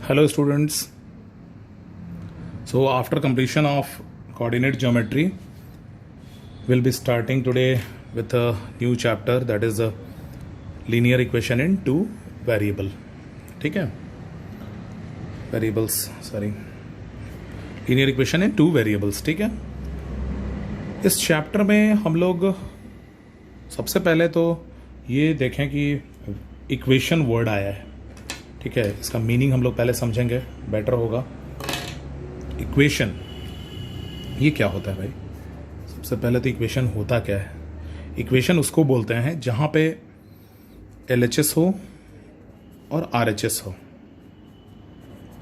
Hello students. So after completion of coordinate geometry, we'll be starting today with a new chapter, that is a linear equation in two variable. ठीक है, variables, sorry, linear equation in two variables. ठीक है, इस chapter में हम लोग सबसे पहले तो ये देखें कि इक्वेशन वर्ड आया है. ठीक है, इसका मीनिंग हम लोग पहले समझेंगे, बेटर होगा. इक्वेशन ये क्या होता है भाई? सबसे पहले तो इक्वेशन होता क्या है? इक्वेशन उसको बोलते हैं जहां पे LHS हो और RHS हो.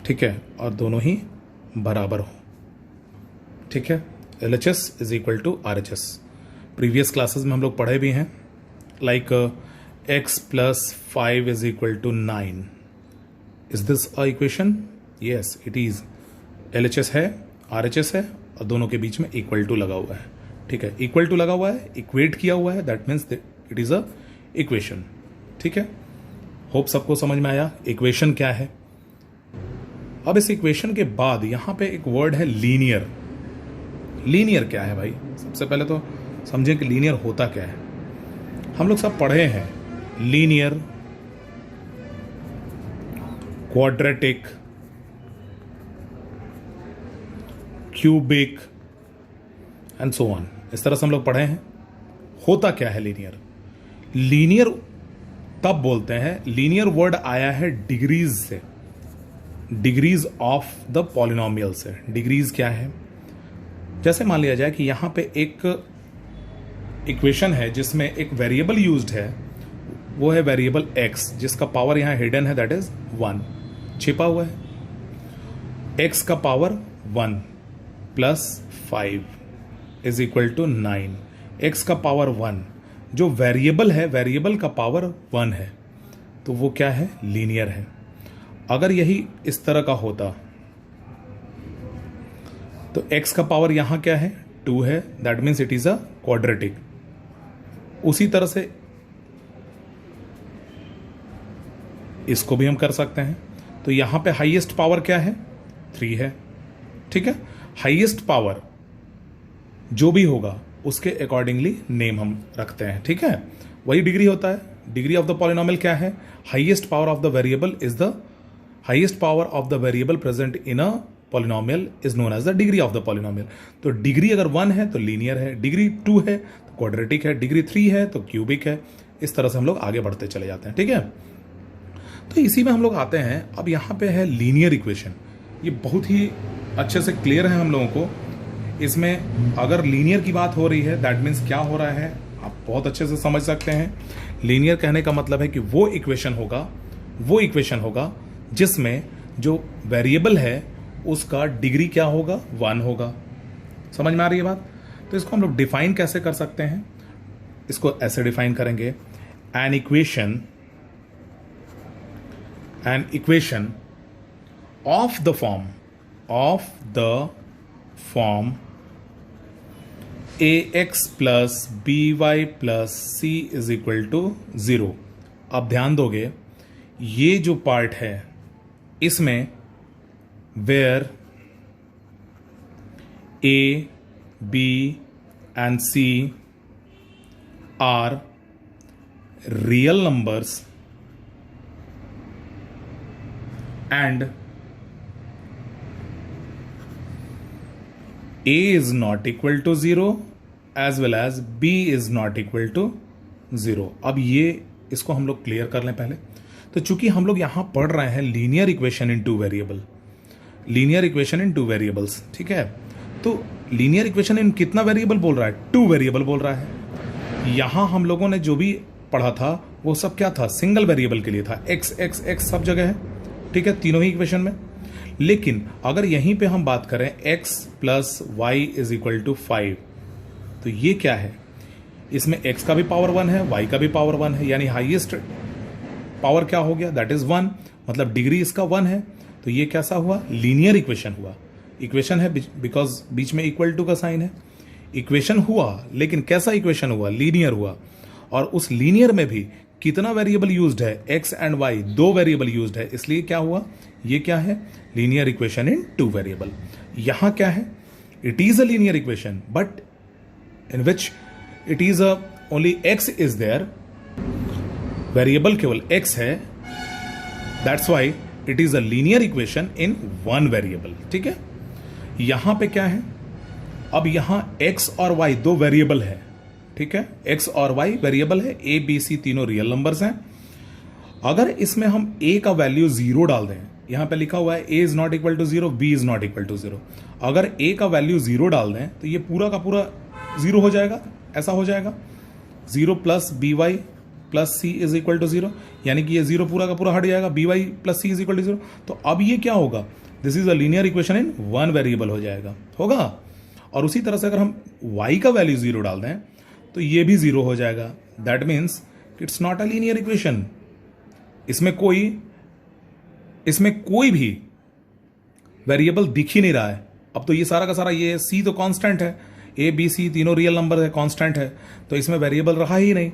ठीक है, और दोनों ही बराबर हो. ठीक है, LHS is equal to RHS. Previous classes में हम लोग पढ़े भी हैं, like x plus 5 is equal to 9. Is this a equation? Yes it is. LHS है, RHS है, और दोनों के बीच में इक्वल टू लगा हुआ है. ठीक है, इक्वल टू लगा हुआ है, इक्वेट किया हुआ है, that means it is a equation. ठीक है, होप सबको समझ में आया इक्वेशन क्या है. अब इस इक्वेशन के बाद यहां पे एक वर्ड है लीनियर. लीनियर क्या है भाई? सबसे पहले तो समझें कि लीनियर होता क्या है. हम लोग सब पढ़े हैं linear, quadratic, cubic and so on. इस तरह से हम लोग पढ़े हैं. होता क्या है लीनियर? लीनियर तब बोलते हैं, लीनियर वर्ड आया है डिग्रीज से, डिग्रीज ऑफ द पॉलिनोमियल से. डिग्रीज क्या है? जैसे मान लिया जाए कि यहां पे एक इक्वेशन है जिसमें एक वेरिएबल यूज्ड है, वो है वेरिएबल x, जिसका पावर यहां हिडन है, दैट इज 1, छिपा हुआ है. x का power 1 plus 5 is equal to 9. x का पावर 1, जो वेरिएबल है, वेरिएबल का पावर 1 है, तो वो क्या है? लीनियर है. अगर यही इस तरह का होता तो x का पावर यहां क्या है? 2 है, that means it is a quadratic. उसी तरह से इसको भी हम कर सकते हैं. तो यहां पे हाईएस्ट पावर क्या है? 3 है. ठीक है, हाईएस्ट पावर जो भी होगा उसके अकॉर्डिंगली नेम हम रखते हैं. ठीक है, वही डिग्री होता है. डिग्री ऑफ द पॉलिनोमियल क्या है? Highest power of the variable is the highest power of the variable present in a polynomial is known as the degree of the polynomial. तो डिग्री अगर 1 है तो लीनियर है, degree 2 है तो quadratic है, डिग्री 3 है तो क्यूबिक है. इस तरह से हम लोग आगे बढ़ते चले जाते हैं. ठीक है, तो इसी में हम लोग आते हैं. अब यहां पे है लीनियर इक्वेशन. ये बहुत ही अच्छे से क्लियर है हम लोगों को. इसमें अगर लीनियर की बात हो रही है, दैट मीन्स क्या हो रहा है आप बहुत अच्छे से समझ सकते हैं. लीनियर कहने का मतलब है कि वो इक्वेशन होगा जिसमें जो वेरिएबल है उसका डिग्री क्या होगा? 1 होगा. समझ में आ रही है बात? तो इसको हम लोग डिफाइन कैसे कर सकते हैं? इसको ऐसे डिफाइन करेंगे, an equation of the form ax plus by plus c is equal to 0. अब ध्यान दोगे, ये जो पार्ट है इसमें where a, b and c are real numbers and a is not equal to 0 as well as b is not equal to 0. अब ये इसको हम लोग क्लियर कर लें पहले. तो चूंकि हम लोग यहां पढ़ रहे हैं linear equation in two variable, linear equation in two variables. ठीक है, तो लीनियर इक्वेशन इन कितना वेरिएबल बोल रहा है? 2 वेरिएबल बोल रहा है. यहां हम लोगों ने जो भी पढ़ा था वो सब क्या था? सिंगल वेरिएबल के लिए था. x x x सब जगह है. ठीक है, तीनों ही इक्वेशन में. लेकिन अगर यहीं पे हम बात करें x plus y is equal to 5, तो ये क्या है? इसमें x का भी पावर 1 है, y का भी पावर 1 है, यानी हाईएस्ट पावर क्या हो गया? That is 1. मतलब डिग्री इसका 1 है. तो ये कैसा हुआ? लीनियर इक्वेशन हुआ. इक्वेशन है बिकॉज बीच में इक्वल टू का साइन है. इक्वेशन हुआ, लेकिन कैसा इक्वेशन हुआ? लीनियर हुआ. और उस लीनियर में भी कितना वेरिएबल यूज्ड है, एक्स एंड वाई, दो वेरिएबल यूज्ड है, इसलिए क्या हुआ, ये क्या है, linear equation in two variable. यहां क्या है, it is a linear equation but in which it is a only x is there, variable केवल एक्स है, that's why it is a linear equation in one variable. ठीक है, यहां पे क्या है, अब यहां x और y दो वेरिएबल है। ठीक है, x और y वेरिएबल है, a b c तीनों रियल नंबर्स हैं। अगर इसमें हम a का वैल्यू 0 डाल दें, यहां पे लिखा हुआ है a is not equal to 0, b is not equal to 0, अगर a का वैल्यू 0 डाल दें तो ये पूरा का पूरा 0 हो जाएगा, ऐसा हो जाएगा 0 plus b y plus c is equal to 0, यानी कि ये 0 पूरा का पूरा हट जाएगा, b y plus c is equal to 0। तो अब ये क्या होगा, this is a linear equation in one variable हो जाएगा, होगा। और उसी तरह से अगर हम y का वैल्यू 0 डाल दें तो ये भी 0 हो जाएगा, that means it's not a linear equation. इसमें कोई भी वेरिएबल दिख ही नहीं रहा है। अब तो ये सारा का सारा, ये c तो कांस्टेंट है, a b c तीनों रियल नंबर है, कांस्टेंट है, तो इसमें वेरिएबल रहा ही नहीं।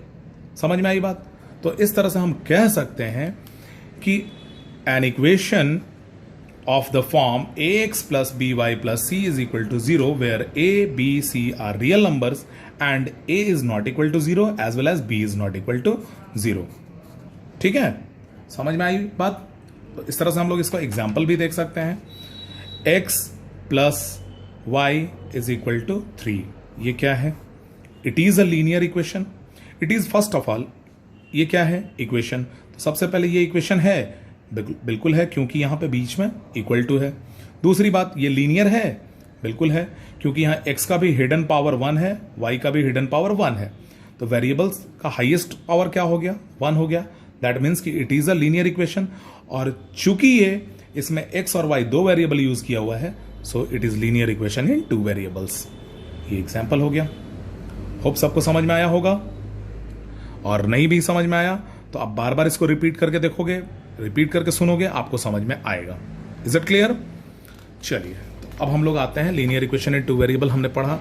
समझ में आई बात? तो इस तरह से हम कह सकते हैं कि an equation of the form ax plus by plus c is equal to 0 where a, b, c are real numbers and a is not equal to 0 as well as b is not equal to 0। ठीक है, समझ में आई बात? तो इस तरह से हम लोग इसको एग्जाम्पल भी देख सकते हैं, x plus y is equal to 3, ये क्या है, it is a linear equation, it is first of all, ये क्या है, इक्वेशन। तो सबसे पहले ये इक्वेशन है, बिल्कुल है, क्योंकि यहां पे बीच में इक्वल टू है। दूसरी बात, ये लीनियर है, बिल्कुल है, क्योंकि यहां x का भी हिडन पावर 1 है, y का भी हिडन पावर 1 है, तो वेरिएबल्स का हाईएस्ट पावर क्या हो गया, 1 हो गया, दैट मीन्स कि it is a linear equation. और चूंकि ये इसमें x और y दो वेरिएबल यूज किया हुआ है, so it is linear equation in two variables. ये एग्जाम्पल हो गया। होप सबको समझ में आया होगा, और नहीं भी समझ में आया तो आप बार बार इसको रिपीट करके देखोगे, रिपीट करके सुनोगे, आपको समझ में आएगा। Is it clear? चलिए, तो अब हम लोग आते हैं linear equation in two variable, हमने पढ़ा,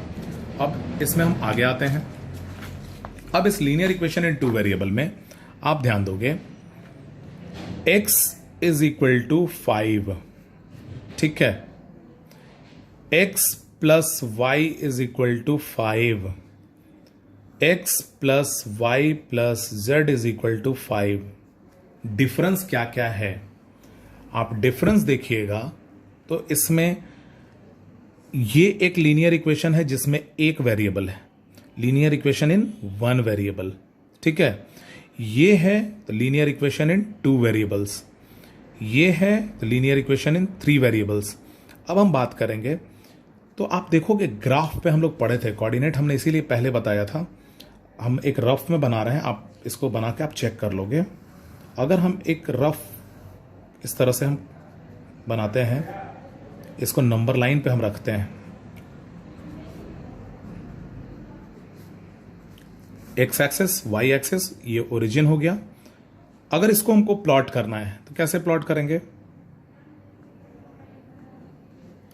अब इसमें हम आगे आते हैं। अब इस linear equation in two variable में आप ध्यान दोगे, x इज इक्वल टू 5, ठीक है, x plus y is equal to 5, x plus y plus z is equal to 5। Difference क्या क्या है, आप डिफरेंस देखिएगा तो इसमें ये एक लीनियर इक्वेशन है जिसमें एक वेरिएबल है, linear equation in one variable, ठीक है। ये है तो linear equation in two variables, ये है तो लीनियर इक्वेशन इन 3 वेरिएबल्स। अब हम बात करेंगे तो आप देखोगे ग्राफ पे हम लोग पढ़े थे, कोऑर्डिनेट हमने इसीलिए पहले बताया था, हम एक रफ में बना रहे हैं, आप इसको बना के आप चेक कर लोगे। अगर हम एक रफ इस तरह से हम बनाते हैं, इसको नंबर लाइन पे हम रखते हैं, एक्स एक्सेस वाई एक्सेस, ये ओरिजिन हो गया। अगर इसको हमको प्लॉट करना है तो कैसे प्लॉट करेंगे,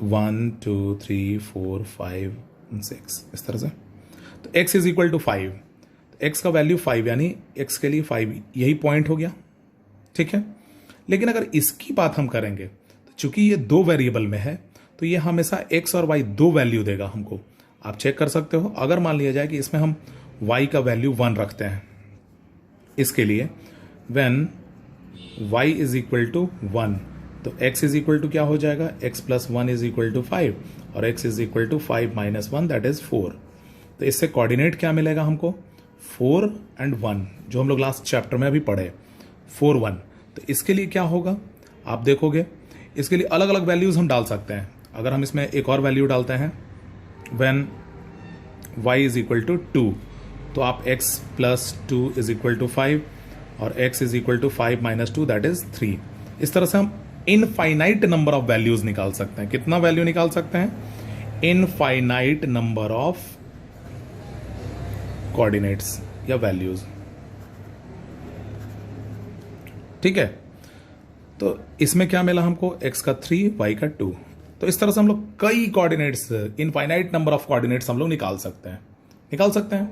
1 2 3 4 5 6 इस तरह से। तो x इज इक्वल टू 5, तो x का वैल्यू 5, यानी x के लिए 5 यही पॉइंट हो गया, ठीक है। लेकिन अगर इसकी बात हम करेंगे तो चूंकि ये दो वेरिएबल में है तो ये हमेशा x और y दो वैल्यू देगा हमको, आप चेक कर सकते हो। अगर मान लिया जाए कि इसमें हम y का वैल्यू 1 रखते हैं, इसके लिए when y is equal to 1, तो x इज इक्वल टू क्या हो जाएगा, x plus 1 is equal to 5, और x is equal to 5 minus 1 that is 4। तो इससे कोऑर्डिनेट क्या मिलेगा हमको, 4 and 1, जो हम लोग लास्ट चैप्टर में अभी पढ़े, 4 1। तो इसके लिए क्या होगा, आप देखोगे इसके लिए अलग अलग वैल्यूज हम डाल सकते हैं। अगर हम इसमें एक और वैल्यू डालते हैं, when y is equal to 2, तो आप x plus 2 is equal to 5 और x is equal to 5 minus 2 that is 3। इस तरह से हम इनफाइनाइट नंबर ऑफ वैल्यूज निकाल सकते हैं। कितना वैल्यू निकाल सकते हैं, इनफाइनाइट नंबर ऑफ कोऑर्डिनेट्स या वैल्यूज, ठीक है। तो इसमें क्या मिला हमको, x का 3 y का 2। तो इस तरह से हम लोग कई coordinates, infinite number of coordinates हम लोग निकाल सकते हैं।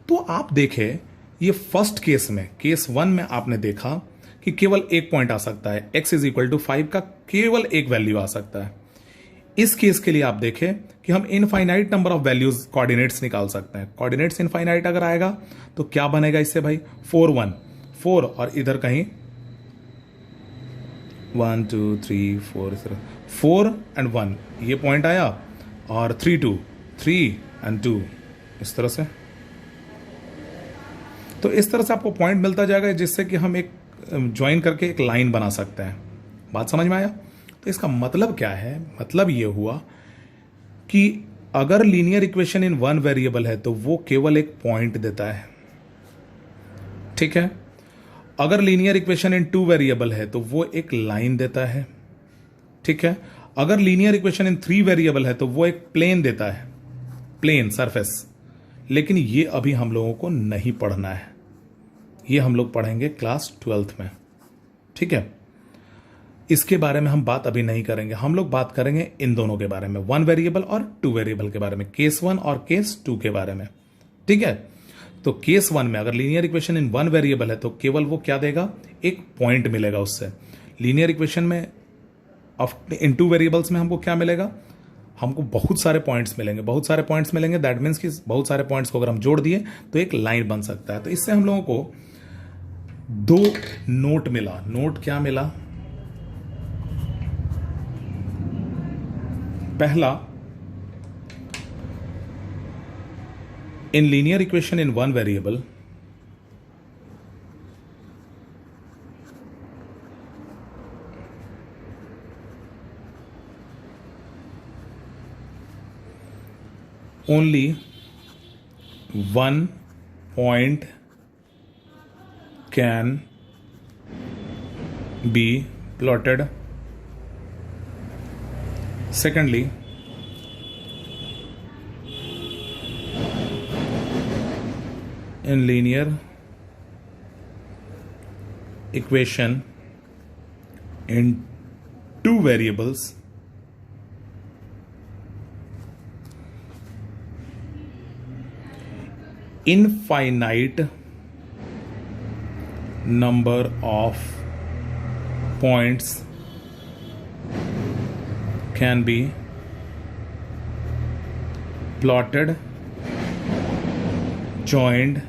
तो आप देखें ये फर्स्ट केस में, केस 1 में आपने देखा कि केवल एक पॉइंट आ सकता है, x इज इक्वल टू 5 का केवल एक वैल्यू आ सकता है। इस केस के लिए आप देखें कि हम infinite number of values coordinates निकाल सकते हैं। कोऑर्डिनेट्स इनफाइनाइट अगर आएगा तो क्या बनेगा इससे भाई, 4 1 4 और इधर कहीं 1 2 3 4 4 एंड 1 ये पॉइंट आया, और 3 2 3 एंड 2 इस तरह से। तो इस तरह से आपको पॉइंट मिलता जाएगा जिससे कि हम एक ज्वाइन करके एक लाइन बना सकते हैं। बात समझ में आया? तो इसका मतलब क्या है, मतलब ये हुआ कि अगर linear equation in one variable है तो वो केवल एक पॉइंट देता है, ठीक है। अगर linear equation in two variable है तो वो एक लाइन देता है, ठीक है। अगर linear equation in three variable है तो वो एक प्लेन देता है, प्लेन सरफेस। लेकिन ये अभी हम लोगों को नहीं पढ़ना है, ये हम लोग पढ़ेंगे क्लास 12th में, ठीक है। इसके बारे में हम बात अभी नहीं करेंगे, हम लोग बात करेंगे इन दोनों के बारे में, वन वेरिएबल और टू वेरिएबल के बारे में, केस 1 और केस 2 के बारे में, ठीक है। तो केस 1 में अगर linear equation in one variable है तो केवल वो क्या देगा, एक पॉइंट मिलेगा उससे। लीनियर इक्वेशन में इन टू वेरिएबल्स में हमको क्या मिलेगा, हमको बहुत सारे पॉइंट्स मिलेंगे, बहुत सारे पॉइंट्स मिलेंगे। दैट मीन्स कि बहुत सारे पॉइंट्स को अगर हम जोड़ दिए तो एक लाइन बन सकता है। तो इससे हम लोगों को दो नोट मिला। नोट क्या मिला, पहला, in linear equation in one variable only one point can be plotted. Secondly, in linear equation in two variables, infinite number of points can be plotted, joined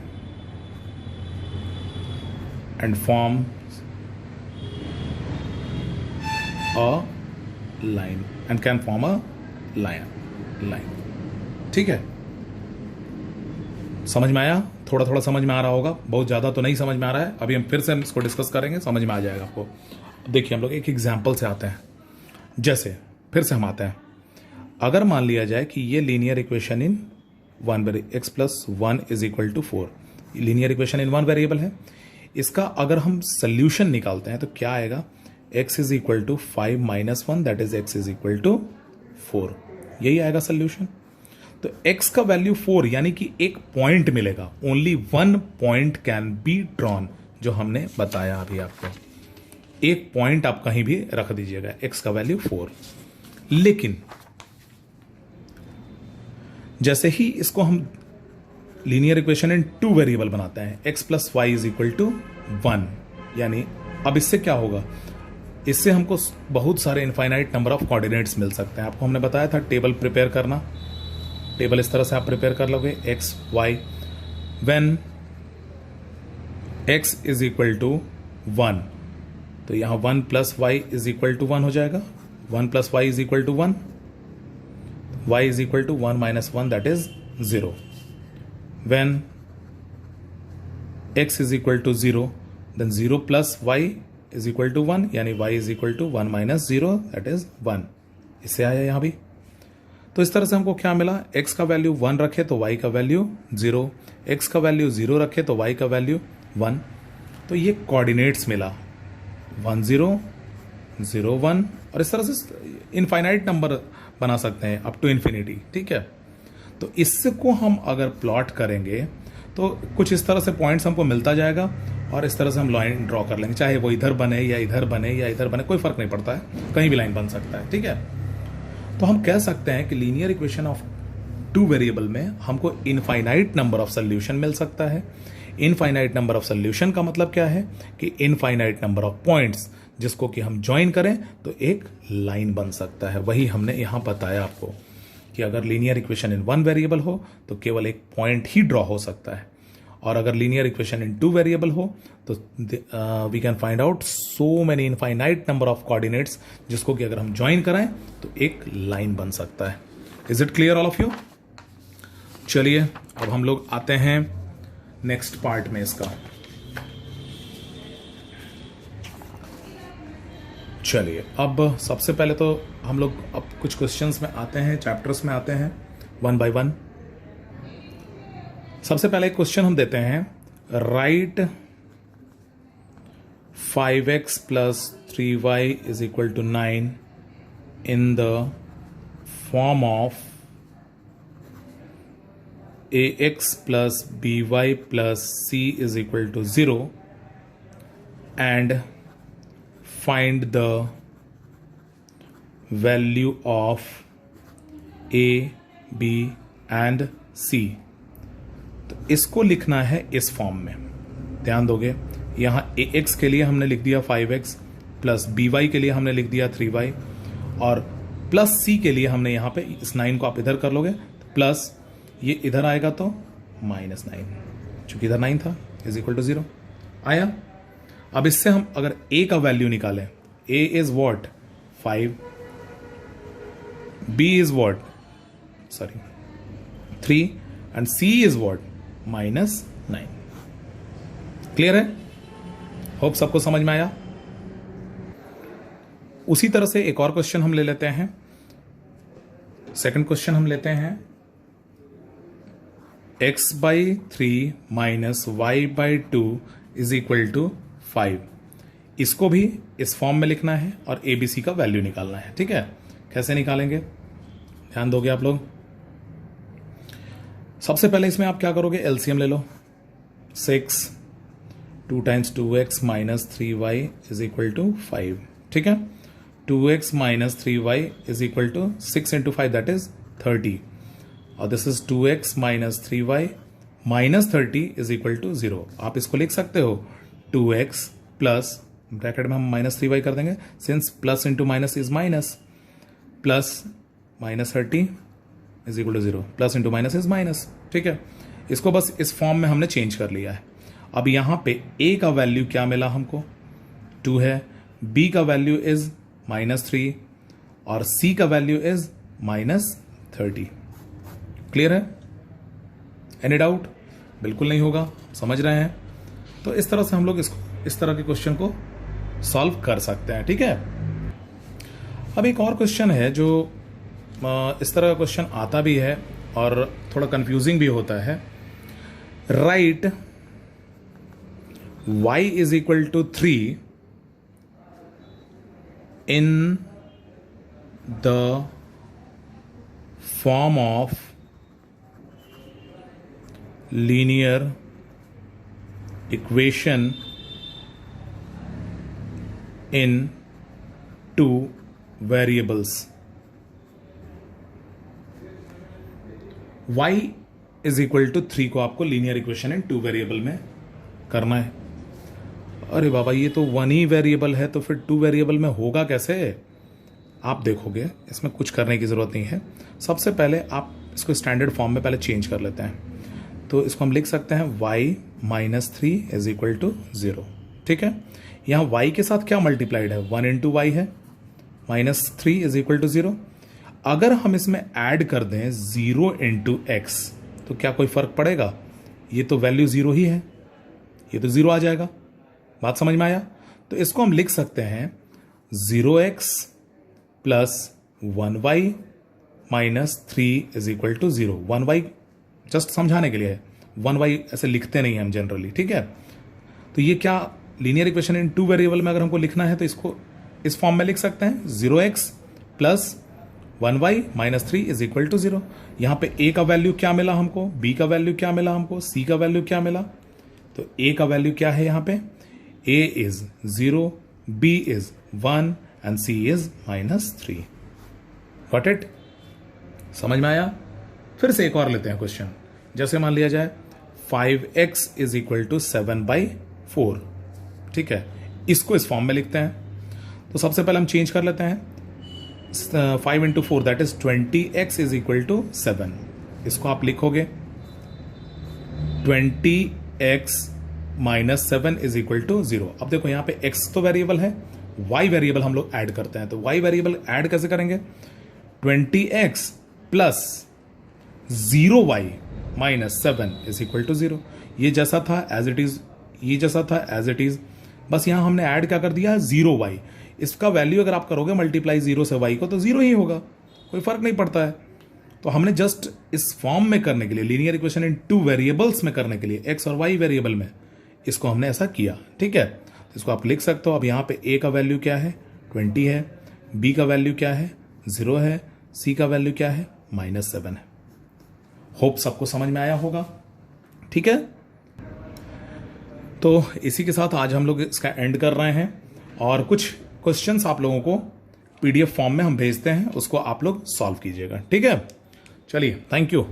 and form a line and can form a line, ठीक है। समझ में आया? थोड़ा थोड़ा समझ में आ रहा होगा, बहुत ज़्यादा तो नहीं समझ में आ रहा है। अभी हम फिर से इसको डिस्कस करेंगे, समझ में आ जाएगा आपको। देखिए हम लोग एक एग्जाम्पल से आते हैं। जैसे फिर से हम आते हैं, अगर मान लिया जाए कि ये linear equation in one variable x plus 1 is equal to 4, linear equation in one variable है। इसका अगर हम सोल्यूशन निकालते हैं तो क्या आएगा, x is equal to 5 minus 1 that is x is equal to 4, यही आएगा सोल्यूशन। तो x का वैल्यू 4 यानी कि एक पॉइंट मिलेगा, only one point can be drawn, जो हमने बताया अभी आपको। एक पॉइंट आप कहीं भी रख दीजिएगा, x का वैल्यू 4। लेकिन जैसे ही इसको हम linear equation in two variable बनाते हैं, x plus y is equal to 1, यानी अब इससे क्या होगा, इससे हमको बहुत सारे इनफाइनाइट नंबर ऑफ कोऑर्डिनेट्स मिल सकते हैं। आपको हमने बताया था टेबल प्रिपेयर करना, टेबल इस तरह से आप प्रिपेयर कर लोगे, x y when x is equal to 1, तो यहां 1 plus y is equal to 1 हो जाएगा, 1 plus y is equal to 1, y is equal to 1 minus 1 that is 0। When x is equal to 0 then 0 plus y is equal to 1, यानी y is equal to 1 minus 0 that is 1। इससे आया यहां भी। तो इस तरह से हमको क्या मिला, x का वैल्यू 1 रखे तो y का वैल्यू 0, x का वैल्यू 0 रखे तो y का वैल्यू 1। तो ये कोऑर्डिनेट्स मिला 1 0 0 1, और इस तरह से इनफाइनाइट नंबर बना सकते हैं अप टू इन्फिनिटी, ठीक है। तो इसको हम अगर प्लॉट करेंगे तो कुछ इस तरह से पॉइंट्स हमको मिलता जाएगा, और इस तरह से हम लाइन ड्रॉ कर लेंगे, चाहे वो इधर बने या इधर बने या इधर बने, कोई फर्क नहीं पड़ता है, कहीं भी लाइन बन सकता है, ठीक है। तो हम कह सकते हैं कि linear equation of two variable में हमको इनफाइनाइट नंबर ऑफ सोल्यूशन मिल सकता है। इनफाइनाइट नंबर ऑफ सोल्यूशन का मतलब क्या है कि इनफाइनाइट नंबर ऑफ पॉइंट्स जिसको कि हम ज्वाइन करें तो एक लाइन बन सकता है। वही हमने यहां बताया आपको कि अगर linear equation in one variable हो तो केवल एक पॉइंट ही ड्रॉ हो सकता है, और अगर linear equation in two variable हो तो we can find out so many infinite number of coordinates जिसको कि अगर हम ज्वाइन कराएं तो एक लाइन बन सकता है। Is it clear all of you? चलिए अब हम लोग आते हैं नेक्स्ट पार्ट में इसका। चलिए अब सबसे पहले तो हम लोग अब कुछ क्वेश्चंस में आते हैं, चैप्टर्स में आते हैं वन बाय वन। सबसे पहले एक क्वेश्चन हम देते हैं, right 5x plus 3y is equal to 9 in the form of ax plus by plus c is equal to 0 and find the value of a, b and c। तो इसको लिखना है इस फॉर्म में। ध्यान दोगे, यहां ax के लिए हमने लिख दिया 5x, प्लस by के लिए हमने लिख दिया 3y, और प्लस c के लिए हमने यहां पे इस 9 को आप इधर कर लोगे तो प्लस ये इधर आएगा तो -9, चूंकि इधर 9 था, इज इक्वल टू 0 आया। अब इससे हम अगर a का वैल्यू निकालें, a is what 5, b is what 3 and c is what -9। Clear है? होप सबको समझ में आया। उसी तरह से एक और क्वेश्चन हम ले लेते हैं। सेकंड क्वेश्चन हम लेते हैं, x/3 minus y/2 is equal to 5। इसको भी इस फॉर्म में लिखना है और ABC का वैल्यू निकालना है। ठीक है, कैसे निकालेंगे ध्यान दोगे आप लोग। सबसे पहले इसमें आप क्या करोगे, LCM ले लो। 6 2 times 2x minus 3y is equal to 5। ठीक है, 2x minus 3y is equal to 6 into 5 that is 30, और this is 2x minus 3y minus 30 is equal to 0। आप इसको लिख सकते हो 2x प्लस ब्रैकेट में हम माइनस 3y कर देंगे, since plus into minus is minus, plus minus 30 is equal to 0, plus into minus is minus. ठीक है, इसको बस इस फॉर्म में हमने चेंज कर लिया है। अब यहां पे a का वैल्यू क्या मिला हमको, 2 है, b का वैल्यू इज -3 और c का वैल्यू इज -30। क्लियर है? Any doubt? बिल्कुल नहीं होगा, समझ रहे हैं? तो इस तरह से हम लोग इस तरह के क्वेश्चन को सॉल्व कर सकते हैं। ठीक है, अब एक और क्वेश्चन है जो इस तरह का क्वेश्चन आता भी है और थोड़ा कंफ्यूजिंग भी होता है। Right y is equal to 3 in the form of linear equation in 2 variables। y is equal to 3 को आपको लीनियर इक्वेशन इन 2 वेरिएबल में करना है। अरे बाबा, ये तो 1 ही वेरिएबल है, तो फिर 2 वेरिएबल में होगा कैसे? आप देखोगे, इसमें कुछ करने की जरूरत नहीं है। सबसे पहले आप इसको स्टैंडर्ड फॉर्म में पहले चेंज कर लेते हैं। तो इसको हम लिख सकते हैं y minus 3 is equal to 0। ठीक है, यहां y के साथ क्या मल्टीप्लाइड है, 1 इंटू वाई है, -3 इज इक्वल टू 0। अगर हम इसमें ऐड कर दें 0 इंटू एक्स तो क्या कोई फर्क पड़ेगा? ये तो वैल्यू 0 ही है, ये तो 0 आ जाएगा। बात समझ में आया? तो इसको हम लिख सकते हैं 0x plus 1y minus 3 is equal to 0। 1y just समझाने के लिए है, 1y ऐसे लिखते नहीं हम जनरली। ठीक है, तो ये क्या लीनियर इक्वेशन इन 2 वेरिएबल में अगर हमको लिखना है तो इसको इस फॉर्म में लिख सकते हैं 0x plus 1y minus 3 is equal to 0। यहां पे a का वैल्यू क्या मिला हमको, b का वैल्यू क्या मिला हमको, c का वैल्यू क्या मिला। तो a का वैल्यू क्या है यहां पे, a is 0, b is 1 and c is -3। Got it? समझ में आया? फिर से एक और लेते हैं क्वेश्चन। जैसे मान लिया जाए 5x इज इक्वल टू 7/4। ठीक है, इसको इस फॉर्म में लिखते हैं। तो सबसे पहले हम चेंज कर लेते हैं, 5 into 4 that is 20x is equal to 7। इसको आप लिखोगे 20x minus 7 is equal to 0। अब देखो यहां पे x तो वेरिएबल है, y वेरिएबल हम लोग ऐड करते हैं। तो y वेरिएबल ऐड कैसे करेंगे, 20x plus 0y minus 7 is equal to 0। ये जैसा था एज इट इज, ये जैसा था एज इट इज, बस यहां हमने ऐड क्या कर दिया, 0y। इसका वैल्यू अगर आप करोगे मल्टीप्लाई 0 से y को तो 0 ही होगा, कोई फर्क नहीं पड़ता है। तो हमने जस्ट इस फॉर्म में करने के लिए, लीनियर इक्वेशन इन 2 वेरिएबल्स में करने के लिए, x और y वेरिएबल में, इसको हमने ऐसा किया। ठीक है, तो इसको आप लिख सकते हो। अब यहां पे a का वैल्यू क्या है, 20 है, b का वैल्यू क्या है, 0 है, c का वैल्यू क्या है, -7 है। होप सबको समझ में आया होगा। ठीक है, तो इसी के साथ आज हम लोग इसका एंड कर रहे हैं, और कुछ क्वेश्चंस आप लोगों को पीडीएफ फॉर्म में हम भेजते हैं, उसको आप लोग सॉल्व कीजिएगा। ठीक है, चलिए, थैंक यू।